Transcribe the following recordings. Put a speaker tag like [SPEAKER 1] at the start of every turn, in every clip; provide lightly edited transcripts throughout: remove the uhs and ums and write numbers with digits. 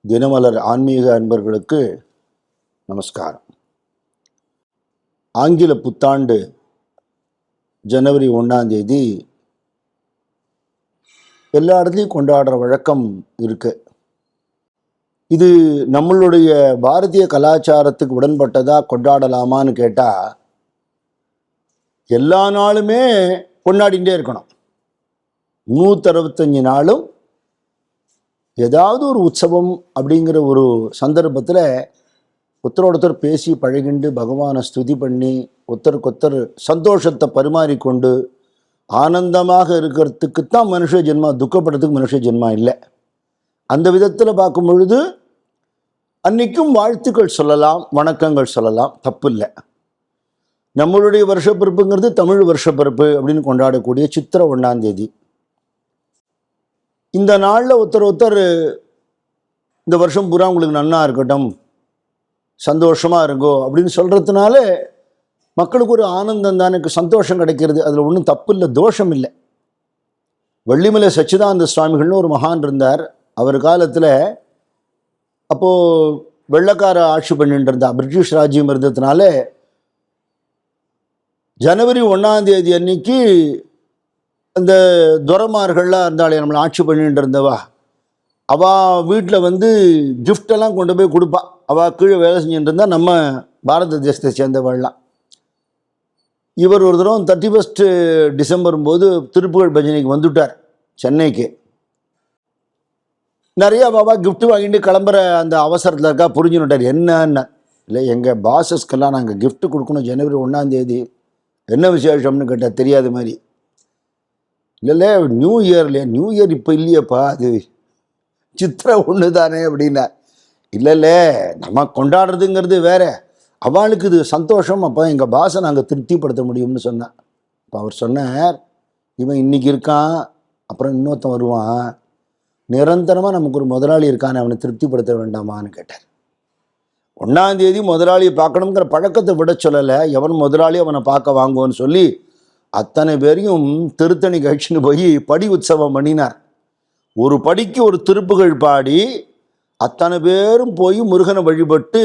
[SPEAKER 1] தினமலர் ஆன்மீக அன்பர்களுக்கு நமஸ்காரம். ஆங்கில புத்தாண்டு ஜனவரி 1ஆம் தேதி எல்லா இடத்துலையும் கொண்டாடுற வழக்கம் இருக்கு. இது நம்மளுடைய பாரதிய கலாச்சாரத்துக்கு உடன்பட்டதா கொண்டாடலாமான்னு கேட்டா எல்லா நாளுமே கொண்டாடிகிட்டே இருக்கணும். 365 நாளும் ஏதாவது ஒரு உற்சவம் அப்படிங்கிற ஒரு சந்தர்ப்பத்தில் ஒருத்தரோடொருத்தர் பேசி பழகிண்டு பகவானை ஸ்துதி பண்ணி ஒருத்தருக்கொத்தர் சந்தோஷத்தை பரிமாறிக்கொண்டு ஆனந்தமாக இருக்கிறதுக்குத்தான் மனுஷ ஜென்மா. துக்கப்படுறதுக்கு மனுஷ ஜென்மா இல்லை. அந்த விதத்தில் பார்க்கும் பொழுது அன்னைக்கும் வாழ்த்துக்கள் சொல்லலாம், வணக்கங்கள் சொல்லலாம், தப்பு இல்லை. நம்மளுடைய வருஷப்பிறப்புங்கிறது தமிழ் வருஷப்பிறப்பு அப்படின்னு கொண்டாடக்கூடிய சித்திரை 1ஆம் தேதி. இந்த நாளில் ஒருத்தர் இந்த வருஷம் பூரா உங்களுக்கு நன்னா இருக்கட்டும், சந்தோஷமாக இருங்கோ அப்படின்னு சொல்கிறதுனால மக்களுக்கு ஒரு ஆனந்தம் தானே, சந்தோஷம் கிடைக்கிறது. அதில் ஒன்றும் தப்பு இல்லை, தோஷம் இல்லை. வள்ளிமலை சச்சிதானந்த சுவாமிகள்னு ஒரு மகான் இருந்தார். அவர் காலத்தில் அப்போது வெள்ளக்கார ஆட்சி பண்ணிட்டு இருந்தா, பிரிட்டிஷ் ராஜ்யம் இருந்ததுனால ஜனவரி 1ஆம் தேதி அன்னைக்கு அந்த துரமார்கள்லாம் இருந்தாலே நம்மளை ஆட்சி பண்ணிட்டு இருந்தவா, அவள் வீட்டில் கிஃப்டெல்லாம் கொண்டு போய் கொடுப்பா. அவள் கீழே வேலை செஞ்சுட்டு இருந்தால் நம்ம பாரத தேசத்தை சேர்ந்தவள்லாம். இவர் ஒரு தடவை 31 டிசம்பர் போது திருப்புகழ் பஜனைக்கு வந்துட்டார் சென்னைக்கு. நிறையா பாபா கிஃப்ட் வாங்கிட்டு கிளம்புற அந்த அவசரத்தில் இருக்கா. புரிஞ்சுன்னுட்டார். என்னன்னா இல்லை, எங்கள் பாசஸ்க்கெல்லாம் நாங்கள் கிஃப்ட் கொடுக்கணும் ஜனவரி 1ஆம் தேதி. என்ன விசேஷம்னு கேட்டால் தெரியாத மாதிரி. இல்லை நியூ இயர்லையே, நியூ இயர் இப்போ இல்லையப்பா, அது சித்திரை 1 தானே அப்படின்னா. இல்லை நம்ம கொண்டாடுறதுங்கிறது வேற, அவளுக்கு இது சந்தோஷம். அப்போ எங்கள் பாஸை நாங்கள் திருப்திப்படுத்த முடியும்னு சொன்னான். இப்போ அவர் சொன்னார், இவன் இன்னைக்கு இருக்கான், அப்புறம் இன்னொருத்தன் வருவான், நிரந்தரமாக நமக்கு ஒரு முதலாளி இருக்கான்னு அவனை திருப்திப்படுத்த வேண்டாமான்னு கேட்டார். 1ஆம் தேதி முதலாளியை பார்க்கணுங்கிற பழக்கத்தை விட சொல்லலை. எவன் முதலாளி அவனை பார்க்க வாங்குவோன்னு சொல்லி அத்தனை பேரையும் திருத்தணி கழிச்சுன்னு போய் படி உற்சவம் பண்ணினார். ஒரு படிக்கு ஒரு திருப்புகழ் பாடி அத்தனை பேரும் போய் முருகனை வழிபட்டு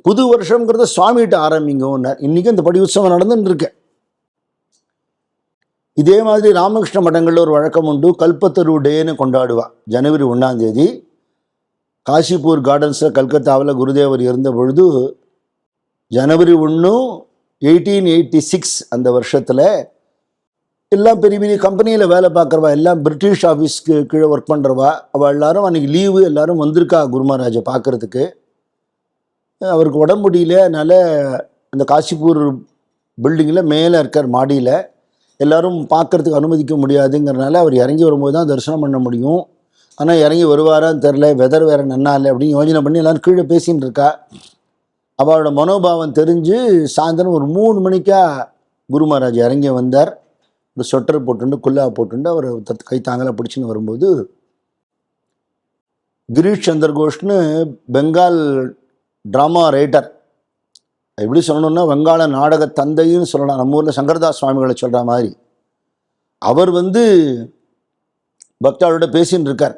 [SPEAKER 1] புது வருஷங்கிறத சுவாமிகிட்ட ஆரம்பிங்கன்னார். இன்றைக்கி இந்த படி உற்சவம் நடந்துன்னு இருக்கு. இதே மாதிரி ராமகிருஷ்ண மடங்களில் ஒரு வழக்கம் உண்டு. கல்பத்தரு டேன்னு கொண்டாடுவா ஜனவரி 1ஆம் தேதி. காசிப்பூர் கார்டன்ஸில் கல்கத்தாவில் குருதேவர் இருந்த பொழுது ஜனவரி 1 1886 அந்த வருஷத்தில் எல்லாம் பெரிய பெரிய கம்பெனியில் வேலை பார்க்குறவா, எல்லாம் பிரிட்டிஷ் ஆஃபீஸ்க்கு கீழே ஒர்க் பண்ணுறவா, அவள் எல்லாரும் அன்றைக்கி லீவு, எல்லோரும் வந்திருக்கா குருமராஜை பார்க்குறதுக்கு. அவருக்கு உடம்பு முடியல, அதனால் அந்த காசிப்பூர் பில்டிங்கில் மேலே இருக்கார் மாடியில். எல்லோரும் பார்க்குறதுக்கு அனுமதிக்க முடியாதுங்கிறனால அவர் இறங்கி வரும்போது தான் தரிசனம் பண்ண முடியும். ஆனால் இறங்கி வருவாரான்னு தெரில, வெதர் வேறு நன்னா இல்லை அப்படின்னு யோஜனை பண்ணி எல்லோரும் கீழே பேசின்னு இருக்கா. அவளோட மனோபாவம் தெரிஞ்சு சாயந்தரம் ஒரு 3 மணிக்கா குரு மகாராஜ் இறங்கி வந்தார். ஒரு ஸ்வெட்டர் போட்டுண்டு குல்லா போட்டுண்டு அவர் கை தாங்கலாம் பிடிச்சின்னு வரும்போது கிரீஷ் சந்திர கோஷ்னு பெங்கால் ட்ராமா ரைட்டர், எப்படி சொல்லணும்னா வங்காள நாடக தந்தைன்னு சொல்லலாம், நம்ம ஊரில் சங்கரதாஸ் சுவாமிகளை சொல்கிற மாதிரி. அவர் பக்தாளோட பேசின்னு இருக்கார்.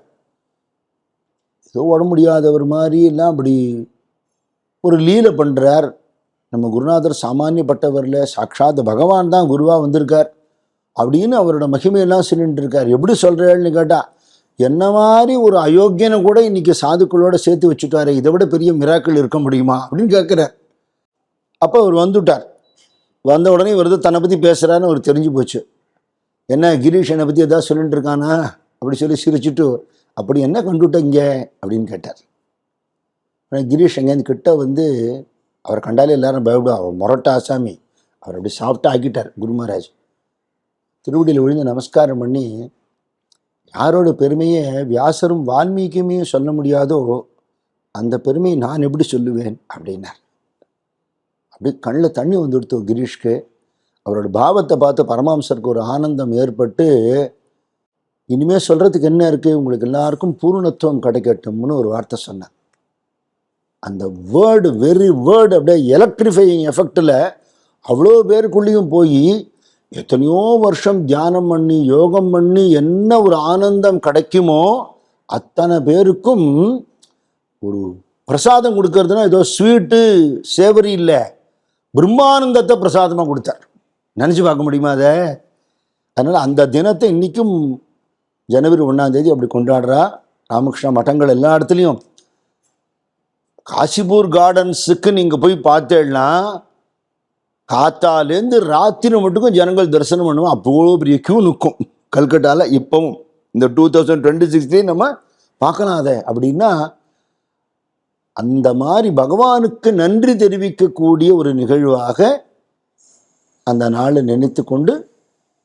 [SPEAKER 1] ஏதோ உடம்பு முடியாதவர் மாதிரி எல்லாம் அப்படி ஒரு லீலை பண்ணுறார். நம்ம குருநாதர் சாமானியப்பட்டவரில் சாட்சாத் பகவான் தான் குருவாக வந்திருக்கார் அப்படின்னு அவரோட மகிமையெல்லாம் சொல்லிட்டு இருக்கார். எப்படி சொல்கிறேன்னு கேட்டால், என்ன மாதிரி ஒரு அயோக்கியனை கூட இன்றைக்கி சாதுக்களோடு சேர்த்து வச்சுட்டாரு, இதை விட பெரிய மிராக்கள் இருக்க முடியுமா அப்படின்னு கேட்குறார். அப்போ அவர் வந்துட்டார். வந்த உடனே இவர் தன்னை பற்றி பேசுகிறான்னு அவர் தெரிஞ்சு போச்சு. என்ன கிரீஷ் என்னை பற்றி எதாவது சொல்லிட்டு இருக்கானா அப்படி சொல்லி சிரிச்சுட்டு, அப்படி என்ன கண்டுவிட்டீங்க அப்படின்னு கேட்டார். கிரீஷ் எங்கேருந்து கிட்ட அவரை கண்டாலே எல்லாரும் பயப்படுவா, அவர் மொரட்ட ஆசாமி, அவர் அப்படி சாஃப்டாக ஆக்கிட்டார் குரு மகாராஜ். திருவடியில் விழுந்து நமஸ்காரம் பண்ணி, யாரோட பெருமையை வியாசரும் வால்மீகியுமே சொல்ல முடியாதோ அந்த பெருமையை நான் எப்படி சொல்லுவேன் அப்படின்னார். அப்படி கண்ணில் தண்ணி வந்துடுத்து கிரீஷ்க்கு. அவரோட பாவத்தை பார்த்து பரமஹம்சருக்கு ஒரு ஆனந்தம் ஏற்பட்டு, இனிமேல் சொல்கிறதுக்கு என்ன இருக்குது, உங்களுக்கு எல்லாருக்கும் பூர்ணத்துவம் கிடைக்கட்டும்னு ஒரு வார்த்தை சொன்னார். அந்த வேர்டு, வெரி வேர்டு அப்படியே எலக்ட்ரிஃபையிங் எஃபெக்டில் அவ்வளோ பேருக்குள்ளேயும் போய் எத்தனையோ வருஷம் தியானம் பண்ணி யோகம் பண்ணி என்ன ஒரு ஆனந்தம் கிடைக்குமோ அத்தனை பேருக்கும் ஒரு பிரசாதம் கொடுக்கறதுனா ஏதோ ஸ்வீட்டு சேவரி இல்லை, பிரம்மானந்தத்தை பிரசாதமாக கொடுத்தார். நினச்சி பார்க்க முடியுமா அதை? அதனால் அந்த தினத்தை இன்றைக்கும் ஜனவரி 1ஆம் தேதி அப்படி கொண்டாடுறா. ராமகிருஷ்ணா மட்டங்கள் எல்லா இடத்துலையும். காசிபூர் கார்டன்ஸுக்கு நீங்கள் போய் பார்த்தேன்னா காத்தாலேருந்து ராத்திரி மட்டுக்கும் ஜனங்கள் தரிசனம் பண்ணுவோம். அவ்வளோ பெரிய கியூ நிற்கும் கல்கட்டாவில். இப்போவும் இந்த 2026 நம்ம பார்க்கலாம் அதை. அப்படின்னா அந்த மாதிரி பகவானுக்கு நன்றி தெரிவிக்கக்கூடிய ஒரு நிகழ்வாக அந்த நாளை நினைத்து கொண்டு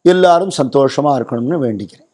[SPEAKER 1] எல்லாரும் சந்தோஷமாக இருக்கணும்னு வேண்டிக்கிறேன்.